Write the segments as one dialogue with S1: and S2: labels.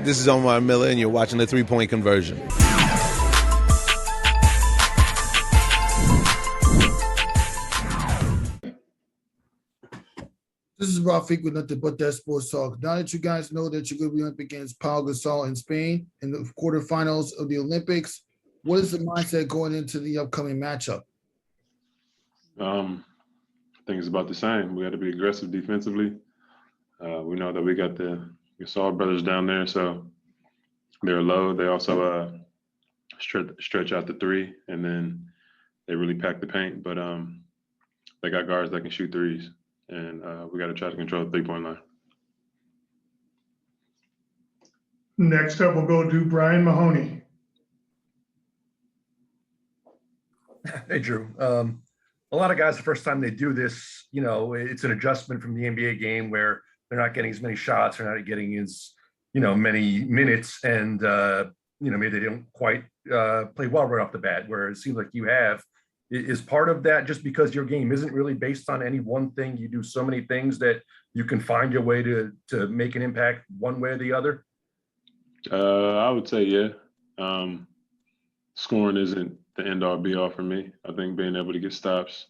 S1: This is Omar Miller, and you're watching the 3-Point Conversion.
S2: This is Rafiq with Nothing But That Sports Talk. Now that you guys know that you're going to be up against Pau Gasol in Spain in the quarterfinals of the Olympics, what is the mindset going into the upcoming matchup?
S3: I think it's about the same. We got to be aggressive defensively. We know that we got the Gasol brothers down there, so they're low. They also stretch out the three, and then they really pack the paint. But they got guards that can shoot threes, and we got to try to control the three-point line.
S4: Next up, we'll go to Brian Mahoney.
S5: Hey, Drew. A lot of guys, the first time they do this, it's an adjustment from the NBA game where they're not getting as many shots, they're not getting as, many minutes, and, maybe they don't quite play well right off the bat, where it seems like you have. Is part of that just because your game isn't really based on any one thing? You do so many things that you can find your way to make an impact one way or the other?
S3: I would say, yeah. Scoring isn't the end-all be-all for me. I think being able to get stops,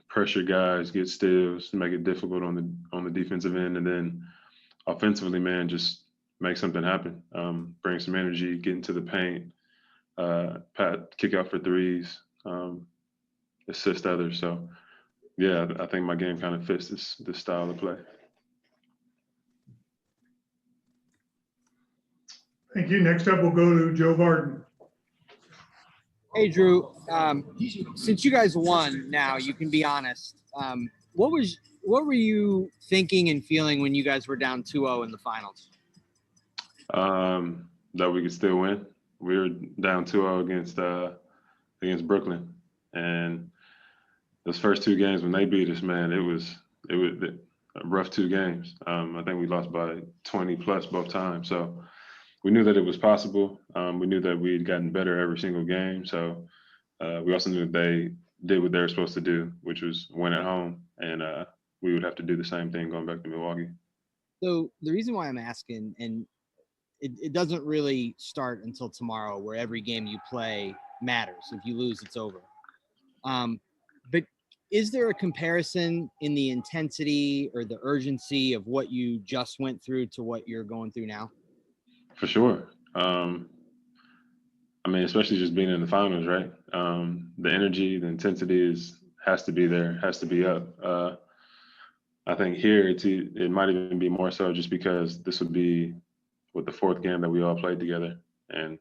S3: pressure guys, get steals, make it difficult on the defensive end, and then offensively, man, just make something happen. Bring some energy, get into the paint, kick out for threes, assist others. So, yeah, I think my game kind of fits this style of play.
S4: Thank you. Next up, we'll go to Joe Varden.
S6: Hey, Jrue. Since you guys won now, you can be honest. What were you thinking and feeling when you guys were down 2-0 in the finals?
S3: That we could still win. We were down 2-0 against Brooklyn, and those first two games when they beat us, man, it was a rough two games. I think we lost by 20 plus both times. So we knew that it was possible. We knew that we had gotten better every single game. So we also knew that they did what they were supposed to do, which was win at home, and we would have to do the same thing going back to Milwaukee.
S6: So the reason why I'm asking, and it doesn't really start until tomorrow, where every game you play matters. If you lose, it's over. But is there a comparison in the intensity or the urgency of what you just went through to what you're going through now?
S3: For sure. Especially just being in the finals, right? The energy, the intensity has to be there, has to be up. I think here it might even be more so just because this would be the fourth game that we all played together. And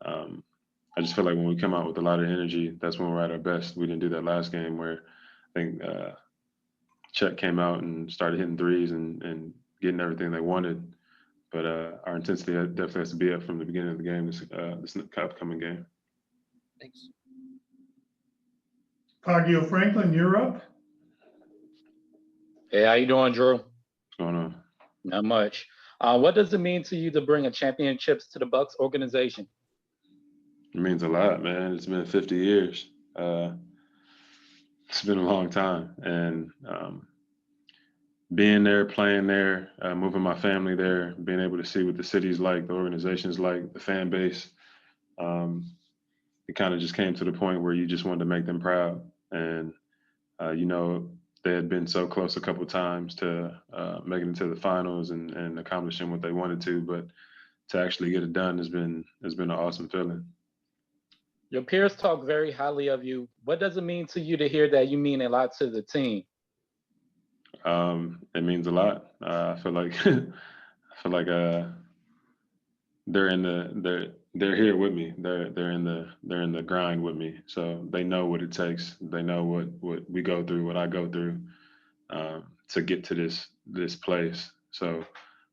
S3: I just feel like when we come out with a lot of energy, that's when we're at our best. We didn't do that last game where I think Chet came out and started hitting threes and getting everything they wanted. But our intensity definitely has to be up from the beginning of the game, this upcoming game.
S6: Thanks.
S4: Pagio Franklin, you're up.
S7: Hey, how you doing, Drew?
S3: What's going on?
S7: Not much. What does it mean to you to bring a championships to the Bucks organization?
S3: It means a lot, man. It's been 50 years. It's been a long time. And being there, playing there, moving my family there, being able to see what the city's like, the organization's like, the fan base, it kind of just came to the point where you just wanted to make them proud. And, they had been so close a couple of times to making it to the finals and accomplishing what they wanted to, but to actually get it done has been an awesome feeling.
S7: Your peers talk very highly of you. What does it mean to you to hear that you mean a lot to the team?
S3: It means a lot. I feel like they're here with me. They're in the grind with me. So they know what it takes. They know what we go through, what I go through to get to this place. So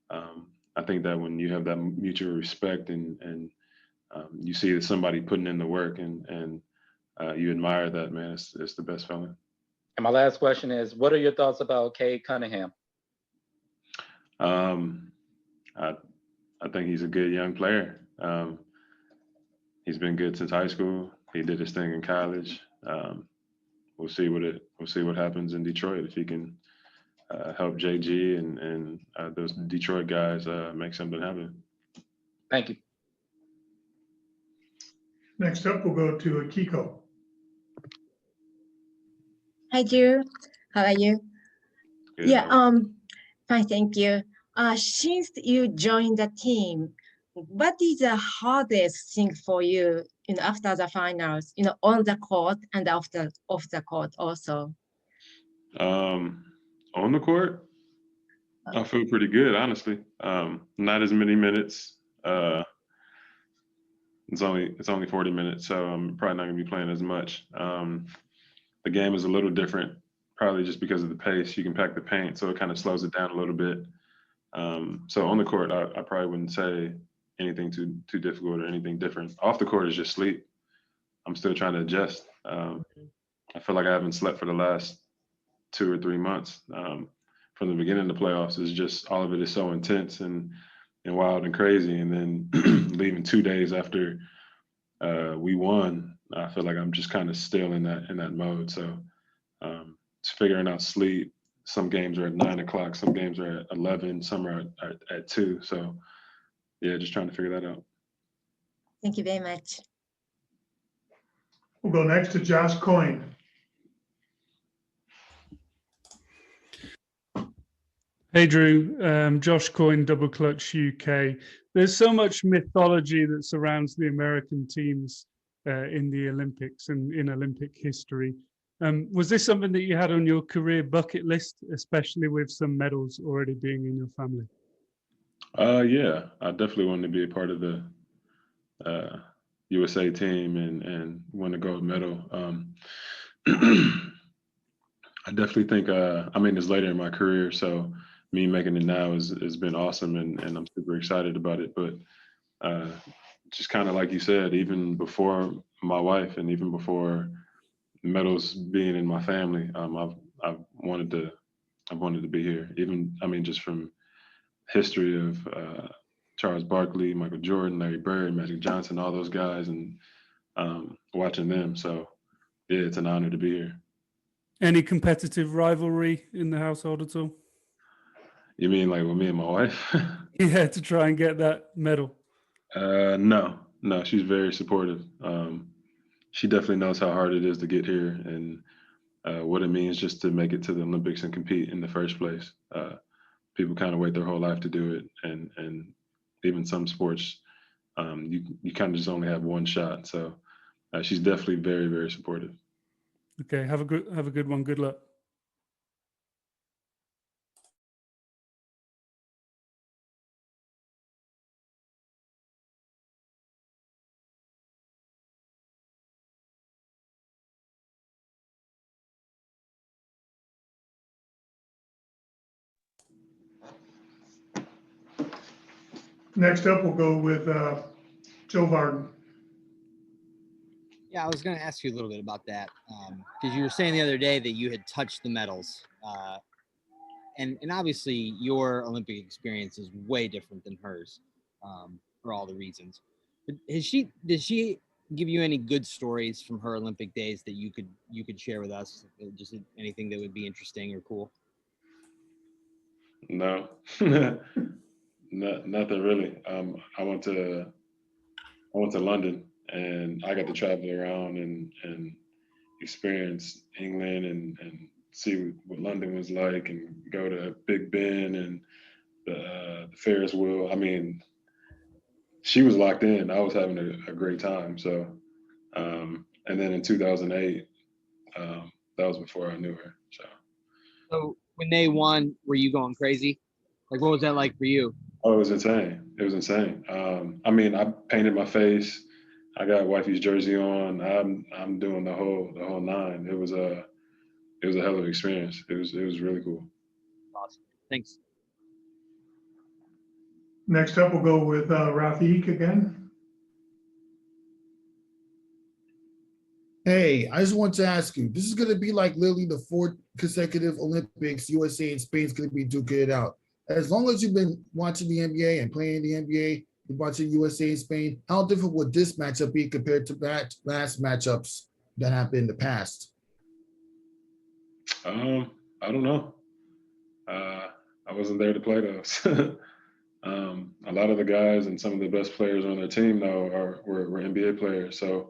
S3: I think that when you have that mutual respect and you see that somebody putting in the work and you admire that, man, it's the best feeling.
S7: And my last question is, what are your thoughts about Cade Cunningham?
S3: I think he's a good young player. He's been good since high school. He did his thing in college. We'll see what happens in Detroit if he can help JG and those Detroit guys make something happen.
S7: Thank you.
S4: Next up, we'll go to Akiko.
S8: Hi, Drew. How are you?
S3: Good.
S8: Yeah, fine, thank you. Since you joined the team, what is the hardest thing for you, after the finals, on the court and after off the court also?
S3: On the court, I feel pretty good, honestly. Not as many minutes. It's only 40 minutes, so I'm probably not gonna be playing as much. The game is a little different, probably just because of the pace. You can pack the paint, so it kind of slows it down a little bit. So on the court, I probably wouldn't say anything too difficult or anything different. Off the court is just sleep. I'm still trying to adjust. I feel like I haven't slept for the last 2 or 3 months. From the beginning of the playoffs, is just all of it is so intense and wild and crazy. And then leaving 2 days after we won, I feel like I'm just kind of still in that mode. So it's figuring out sleep. Some games are at 9 o'clock, some games are at 11, some are at 2. So yeah, just trying to figure that out.
S8: Thank you very much.
S4: We'll go next to Josh Coyne.
S9: Hey Drew, Josh Coyne, Double Clutch UK. There's so much mythology that surrounds the American teams in the Olympics and in Olympic history. Was this something that you had on your career bucket list, especially with some medals already being in your family?
S3: Yeah, I definitely wanted to be a part of the USA team and win a gold medal. I definitely think, it's later in my career, so me making it now has been awesome, and I'm super excited about it. But just kind of like you said, even before my wife and even before medals being in my family, I've wanted to be here. Even, just from history of Charles Barkley, Michael Jordan, Larry Bird, Magic Johnson, all those guys, and watching them. So yeah, it's an honor to be here.
S9: Any competitive rivalry in the household at all?
S3: You mean like with me and my wife?
S9: Yeah, to try and get that medal.
S3: No, she's very supportive. She definitely knows how hard it is to get here and what it means just to make it to the Olympics and compete in the first place. People kind of wait their whole life to do it, and even some sports, you kind of just only have one shot. So she's definitely very, very supportive.
S9: Okay, have a good one. Good luck.
S4: Next up, we'll go with Joe Varden.
S6: Yeah, I was going to ask you a little bit about that because you were saying the other day that you had touched the medals, and obviously your Olympic experience is way different than hers for all the reasons. But did she give you any good stories from her Olympic days that you could share with us? Just anything that would be interesting or cool?
S3: No, nothing really. I went to London, and I got to travel around and experience England and see what London was like, and go to Big Ben and the Ferris wheel. She was locked in. I was having a great time. So, and then in 2008, that was before I knew her.
S6: So when they won, were you going crazy? Like, what was that like for you?
S3: Oh, it was insane. It was insane. I painted my face. I got wifey's jersey on. I'm doing the whole nine. It was a hell of an experience. It was really cool.
S6: Awesome. Thanks.
S4: Next up, we'll go with Rafiq again.
S2: Hey, I just want to ask you, this is going to be like literally the 4th consecutive Olympics USA and Spain's going to be duking it out. As long as you've been watching the NBA and playing the NBA, you're watching USA and Spain, how different would this matchup be compared to last matchups that happened in the past?
S3: I don't know. I wasn't there to play those. A lot of the guys and some of the best players on their team now were NBA players. So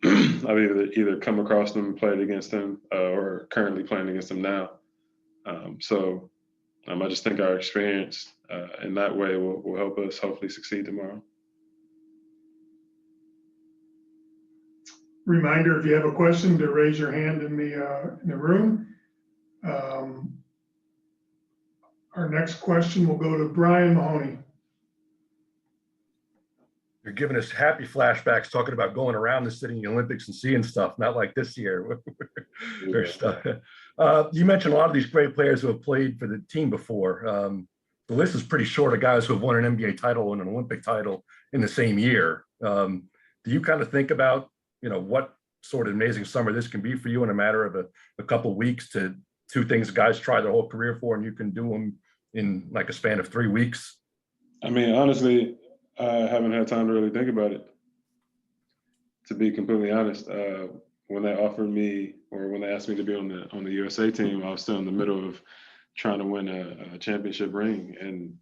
S3: I've either come across them, played against them, or currently playing against them now. I just think our experience in that way will help us hopefully succeed tomorrow.
S4: Reminder, if you have a question, to raise your hand in the room. Our next question will go to Brian Mahoney.
S5: You're giving us happy flashbacks talking about going around the city in the Olympics and seeing stuff, not like this year. You mentioned a lot of these great players who have played for the team before. The list is pretty short of guys who have won an NBA title and an Olympic title in the same year. Do you kind of think about, what sort of amazing summer this can be for you in a matter of a couple of weeks to two things guys try their whole career for, and you can do them in like a span of 3 weeks?
S3: I mean, honestly, I haven't had time to really think about it. To be completely honest, when they offered me, or when they asked me to be on the USA team, I was still in the middle of trying to win a championship ring, and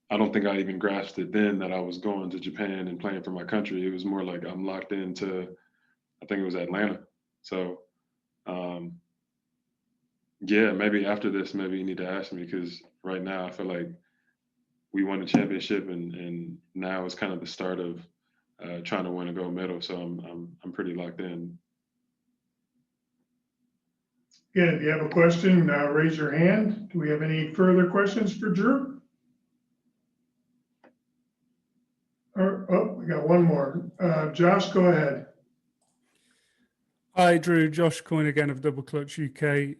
S3: I don't think I even grasped it then that I was going to Japan and playing for my country. It was more like I'm locked into, I think it was Atlanta. So, yeah, maybe after this, maybe you need to ask me, because right now I feel like we won a championship, and now it's kind of the start of trying to win a gold medal. So I'm pretty locked in.
S4: Again, if you have a question, raise your hand. Do we have any further questions for Jrue? Oh, we got one more. Josh, go ahead.
S9: Hi, Jrue. Josh Coyne again of Double Clutch UK.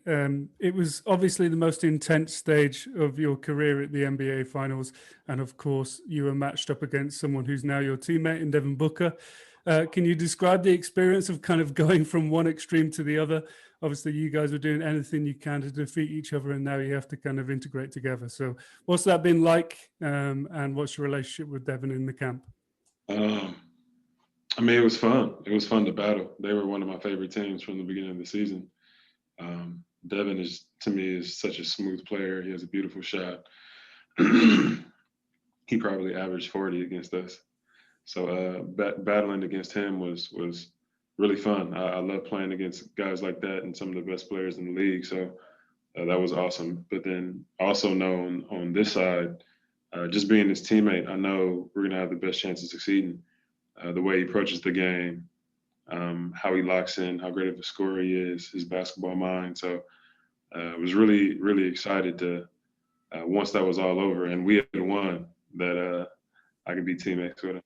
S9: It was obviously the most intense stage of your career at the NBA Finals. And of course, you were matched up against someone who's now your teammate in Devin Booker. Can you describe the experience of kind of going from one extreme to the other? Obviously, you guys were doing anything you can to defeat each other, and now you have to kind of integrate together. So what's that been like? And what's your relationship with Devin in the camp?
S3: I mean, it was fun. It was fun to battle. They were one of my favorite teams from the beginning of the season. Devin to me, is such a smooth player. He has a beautiful shot. He probably averaged 40 against us. So battling against him was really fun. I love playing against guys like that and some of the best players in the league. So that was awesome. But then also know on this side, just being his teammate, I know we're going to have the best chance of succeeding. The way he approaches the game, how he locks in, how great of a scorer he is, his basketball mind. So I was really, really excited to, once that was all over and we had won, that I could be teammates with him.